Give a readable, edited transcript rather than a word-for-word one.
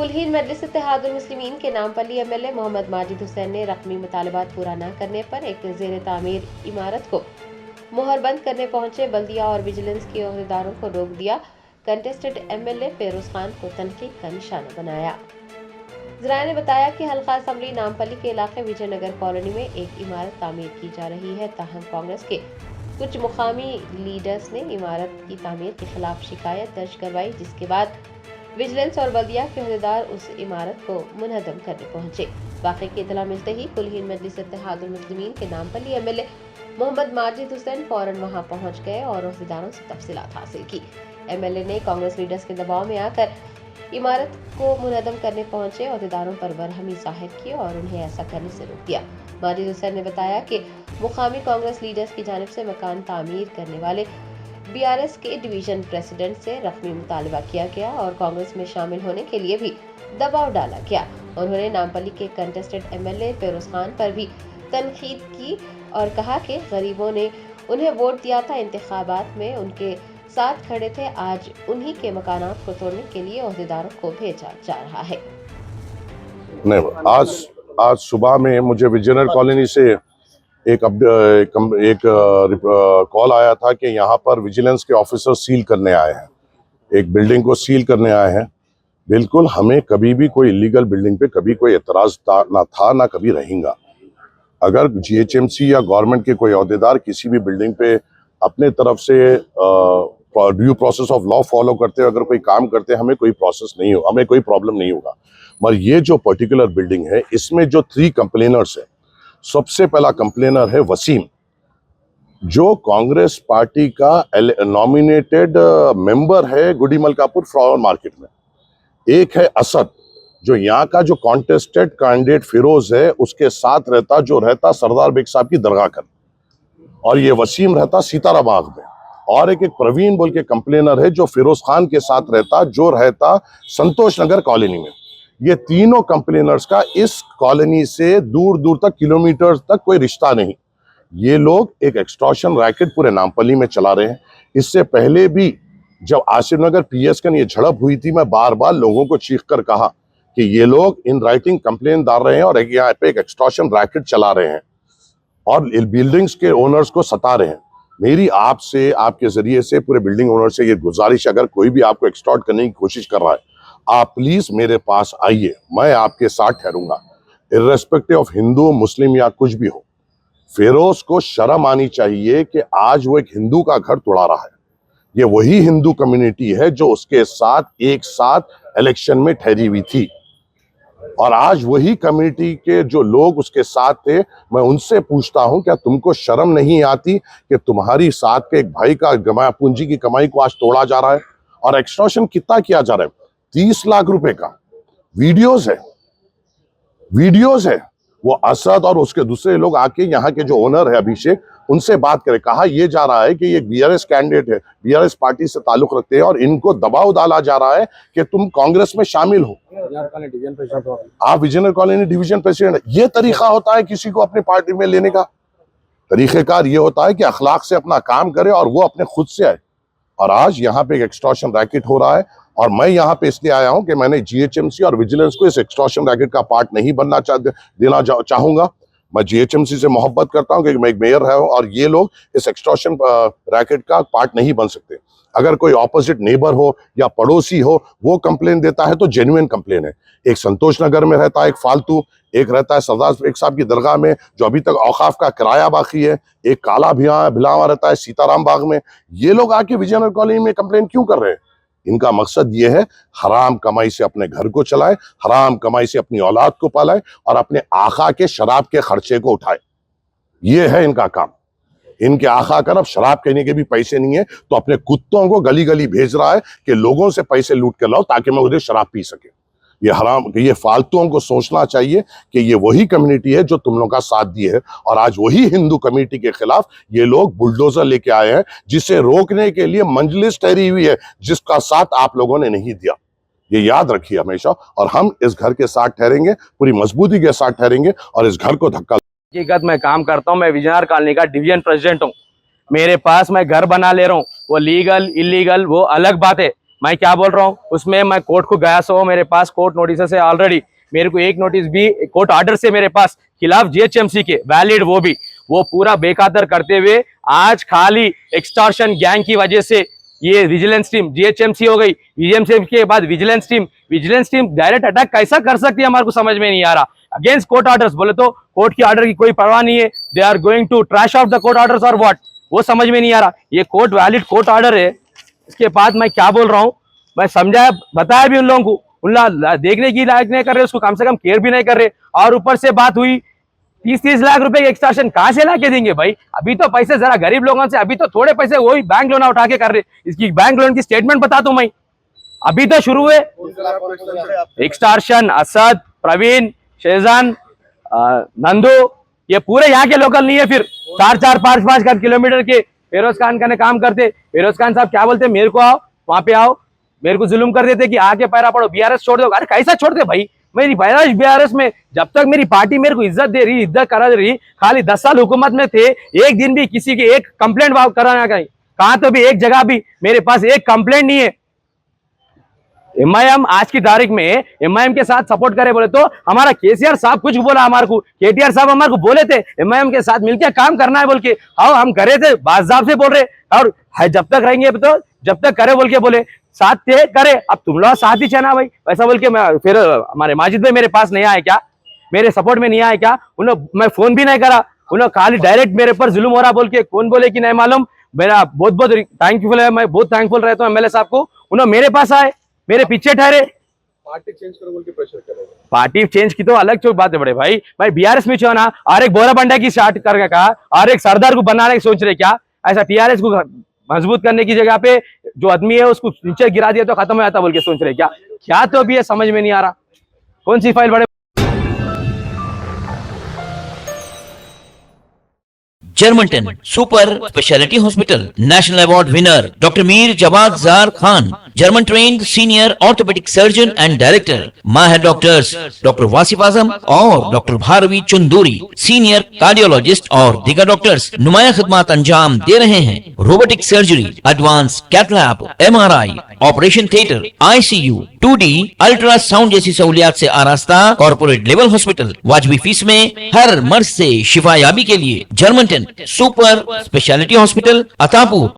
कुलहीन मजलिस इत्तेहादुल मुस्लिमीन के नामपल्ली एमएलए मोहम्मद माजिद हुसैन ने रकमी मुतालबात पूरा न करने पर एक ज़ेर तामीर इमारत को मोहरबंद करने पहुंचे बल्दिया और विजिलेंस के अहदेदारों को रोक दिया। कंटेस्टेड एमएलए फेरोज खान को तनकीद का निशाना बनाया। ज़राए ने बताया कि हल्का असम्बली नामपल्ली के इलाके विजयनगर कॉलोनी में एक इमारत तामीर की जा रही है। ताहम कांग्रेस के कुछ मुकामी लीडर्स ने इमारत की तामीर के खिलाफ शिकायत दर्ज करवाई, जिसके बाद विजिलेंस और बल्दिया के अहदेदार उस इमारत को मुनहदम करने पहुंचे। वाक़े की इतला मिलते ही कुलहीन मजलिस इत्तेहादुल मुस्लिमीन के नामपल्ली एमएलए मोहम्मद माजिद हुसैन फौरन वहां पहुंच गए और अहदेदारों से तफसीलात हासिल की। एमएलए ने कांग्रेस लीडर्स के दबाव में आकर इमारत को मुनहदम करने पहुंचे अहदेदारों पर बरहमी जाहिर की और उन्हें ऐसा करने से रोक दिया। माजिद हुसैन ने बताया कि मुकामी कांग्रेस लीडर्स की जानिब से मकान तामीर करने वाले बीआरएस के डिवीजन प्रेसिडेंट से रकमी मुतालबा किया गया और कांग्रेस में शामिल होने के लिए भी दबाव डाला गया। उन्होंने नामपल्ली के कंटेस्टेड एमएलए फेरोज खान पर भी तनकीद की और कहा कि गरीबों ने उन्हें वोट दिया था, इंतखाबात में उनके साथ खड़े थे, आज उन्हीं के मकानात को तोड़ने के लिए अहदेदारों को भेजा जा रहा है। नहीं, आज सुबह में मुझे विजयनगर कॉलोनी से एक कॉल आया था कि यहाँ पर विजिलेंस के ऑफिसर सील करने आए हैं, एक बिल्डिंग को सील करने आए हैं। बिल्कुल, हमें कभी भी कोई इलीगल बिल्डिंग पे कभी कोई एतराज ना था ना कभी रहेगा। अगर जीएचएमसी या गवर्नमेंट के कोई अहदेदार किसी भी बिल्डिंग पे अपने तरफ से due process of law follow करते अगर कोई काम करते, हमें कोई प्रोसेस नहीं हो, हमें कोई प्रॉब्लम नहीं होगा। मगर ये जो पर्टिकुलर बिल्डिंग है, इसमें जो 3 कंप्लेनर्स है, सबसे पहला कंप्लेनर है वसीम, जो कांग्रेस पार्टी का नॉमिनेटेड मेंबर है गुडी मलकापुर फ्लावर मार्केट में। एक है असद, जो यहाँ का जो कॉन्टेस्टेड कैंडिडेट फिरोज है उसके साथ रहता, जो रहता सरदार बेग साहब की दरगाह कर, और ये वसीम रहता सीतारा बाग में। और एक प्रवीण बोल के कंप्लेनर है जो फिरोज खान के साथ रहता, जो रहता संतोष नगर कॉलोनी में। ये तीनों कंप्लेनर्स का इस कॉलोनी से दूर दूर तक किलोमीटर तक कोई रिश्ता नहीं। ये लोग एक एक्सटॉर्शन रैकेट पूरे नामपल्ली में चला रहे हैं। इससे पहले भी जब आसिफ नगर पीएस का ये झड़प हुई थी, मैं बार बार लोगों को चीख कर कहा कि ये लोग इन राइटिंग कंप्लेन डाल रहे हैं और यहाँ पे एक एक्सटॉर्शन रैकेट चला रहे हैं और बिल्डिंग्स के ओनर्स को सता रहे हैं। मेरी आपसे, आपके जरिए से पूरे बिल्डिंग ओनर से ये गुजारिश, अगर कोई भी आपको एक्सटॉर्ट करने की कोशिश कर रहा है, आप प्लीज मेरे पास आइए, मैं आपके साथ ठहरूंगा, इर्रेस्पेक्टिव ऑफ हिंदू मुस्लिम या कुछ भी हो। फिरोज को शर्म आनी चाहिए कि आज वो एक हिंदू का घर तोड़ा रहा है। ये वही हिंदू कम्युनिटी है जो उसके साथ एक साथ इलेक्शन में ठहरी हुई थी, और आज वही कम्युनिटी के जो लोग उसके साथ थे, मैं उनसे पूछता हूं, क्या तुमको शर्म नहीं आती कि तुम्हारी साथ के एक भाई का पूंजी की कमाई को आज तोड़ा जा रहा है? और एक्सटॉर्शन कितना किया जा रहा है? 30 लाख रुपए का वीडियोस है। वो असद और उसके दूसरे लोग आके यहाँ के जो ओनर है अभिषेक, उनसे बात करे, कहा यह जा रहा है कि ये बीआरएस कैंडिडेट है, बीआरएस पार्टी से ताल्लुक रखते हैं और इनको दबाव डाला जा रहा है कि तुम कांग्रेस में शामिल हो। आप विजयनगर कॉलोनी डिवीजन प्रेसिडेंट। ये तरीका होता है किसी को अपनी पार्टी में लेने का? तरीकेकार ये होता है कि अखलाक से अपना काम करे और वो अपने खुद से आए। और आज यहाँ पे एक एक्सटॉर्शन रैकेट हो रहा है, और मैं यहाँ पे इसलिए आया हूँ कि मैंने जीएचएमसी और विजिलेंस को इस एक्सटॉर्शन रैकेट का पार्ट नहीं बनना देना चाहूंगा। मैं जीएचएमसी से मोहब्बत करता हूँ क्योंकि मैं एक मेयर रहा हूँ, और ये लोग इस एक्सटॉर्शन रैकेट का पार्ट नहीं बन सकते। अगर कोई ऑपोजिट नेबर हो या पड़ोसी हो, वो कंप्लेन देता है तो जेन्युइन कंप्लेन है। एक संतोष नगर में रहता है एक फालतू, एक रहता है सरदार बेग साहब की दरगाह में जो अभी तक औकाफ का किराया बाकी है, एक काला भिलावा रहता है सीताराम बाग में। ये लोग आके विजयनगर कॉलोनी में कंप्लेन क्यों कर रहे हैं? इनका मकसद ये है हराम कमाई से अपने घर को चलाए, हराम कमाई से अपनी औलाद को पालाए और अपने आका के शराब के खर्चे को उठाए। ये है इनका काम। इनके आका का अब शराब पीने के भी पैसे नहीं है, तो अपने कुत्तों को गली गली भेज रहा है कि लोगों से पैसे लूट कर लाओ ताकि मैं उधर शराब पी सके। ये हराम, ये फालतुओं को सोचना चाहिए कि ये वही कम्युनिटी है जो तुम लोगों का साथ दी है, और आज वही हिंदू कम्युनिटी के खिलाफ ये लोग बुलडोजर लेके आए हैं, जिसे रोकने के लिए मंजलिस ठहरी हुई है, जिसका साथ आप लोगों ने नहीं दिया। ये याद रखिए हमेशा, और हम इस घर के साथ ठहरेंगे, पूरी मजबूती के साथ ठहरेंगे और इस घर को धक्का। हकीकत मैं काम करता हूँ, मैं विजयनगर कॉलोनी का डिवीजन प्रेसिडेंट हूँ। मेरे पास मैं घर बना ले रहा हूँ, वो लीगल इलीगल वो अलग बात है, मैं क्या बोल रहा हूँ, उसमें मैं कोर्ट को गया सो मेरे पास कोर्ट नोटिस है ऑलरेडी। मेरे को एक नोटिस भी कोर्ट ऑर्डर से मेरे पास खिलाफ जीएचएमसी के वैलिड, वो पूरा बेखातर करते हुए आज खाली एक्सटॉर्शन गैंग की वजह से ये विजिलेंस टीम जीएचएमसी हो गई, जीएचएमसी के बाद विजिलेंस टीम डायरेक्ट अटैक कैसा कर सकती है हमारे को समझ में नहीं आ रहा। अगेंस्ट कोर्ट ऑर्डर्स बोले तो कोर्ट की ऑर्डर की कोई परवाह नहीं है, they are going to trash out the court orders और व्हाट, वो समझ में नहीं आ रहा। ये कोर्ट वैलिड कोर्ट ऑर्डर है, इसके बाद मैं क्या बोल रहा हूँ, मैं समझाया बताया भी उन लोगों को, उन देखने की लायक नहीं कर रहे, उसको कम से कम केयर भी नहीं कर रहे। और ऊपर से बात हुई 30-30 लाख रुपए के एक्सटॉर्शन कहां से लाके देंगे भाई, अभी तो पैसे जरा गरीब लोगों से, अभी तो थोड़े पैसे वही बैंक लोन उठा के कर रहे। इसकी बैंक लोन की स्टेटमेंट बता दूं मैं, अभी तो शुरू हुए एक्सटॉर्शन। असद, प्रवीण, शेजान, नंदू, ये पूरे यहाँ के लोकल नहीं है, फिर 4-4, 5-5 किलोमीटर के फेरोज खान का काम करते। फेरोज खान साहब क्या बोलते, मेरे को आओ वहां पे आओ, मेरे को जुल्म कर देते कि आके पैरा पड़ो, बीआरएस छोड़ दो। अरे कैसा छोड़ दे भाई, मेरी पैदाइश बीआरएस में, जब तक मेरी पार्टी मेरे को इज्जत दे रही, इज्जत करा दे रही, खाली 10 साल हुकूमत में थे, एक दिन भी किसी की एक कंप्लेंट कराना कहा तो भी एक जगह भी मेरे पास एक कंप्लेंट नहीं है। एमआईएम आज की तारीख में एमआईएम के साथ सपोर्ट करे बोले तो हमारा केसीआर साहब कुछ बोला हमारे को, केटीआर साहब हमारे को बोले थे एमआईएम के साथ मिलकर काम करना है बोल के, हाँ हम करे थे, बाज़ाब से बोल रहे, और जब तक रहेंगे तो जब तक करे बोल के बोले, साथ थे करे, अब तुम लोग साथ ही चना भाई वैसा बोल के। फिर हमारे माजिद भाई मेरे पास नहीं आए क्या, मेरे सपोर्ट में नहीं आए क्या, उन लोग मैं फोन भी नहीं करा, उन लोग खाली डायरेक्ट मेरे पर जुल्म हो रहा बोल के, कौन बोले कि नहीं मालूम। मेरा बहुत बहुत थैंकफुल है, मैं बहुत थैंकफुल रहता हूँ एमएलए साहब को, उन्होंने मेरे पास आए, मेरे पीछे ठहरे। पार्टी चेंज करो बोल के प्रेशर करेगा, पार्टी चेंज की तो अलग चौक बात है बड़े भाई, भाई बीआरएस में छो ना, और एक बोरा बंडा की स्टार्ट करके कहा, और एक सरदार को बनाने की सोच रहे क्या, ऐसा टीआरएस को मजबूत करने की जगह पे जो आदमी है उसको नीचे गिरा दिया तो खत्म हो जाता बोल के सोच रहे क्या, क्या तो अभी ये समझ में नहीं आ रहा, कौन सी फाइल बड़े। Germanton super speciality hospital, national award winner doctor Mir Jawad Zar Khan, German trained senior orthopaedic surgeon and director, माहिर डॉक्टर्स डॉक्टर वासिफ आजम और doctor Bharvi Chanduri, senior cardiologist और दीगर डॉक्टर्स नुमाया खिदमत अंजाम दे रहे हैं। Robotic surgery, advance cath lab, MRI, operation theatre, ICU, 2D ultrasound जैसी सहूलियात से आरास्ता कॉर्पोरेट लेवल हॉस्पिटल, वाजबी फीस में हर मर्ज से शिफायाबी के लिए Germanton super speciality hospital, Attapur.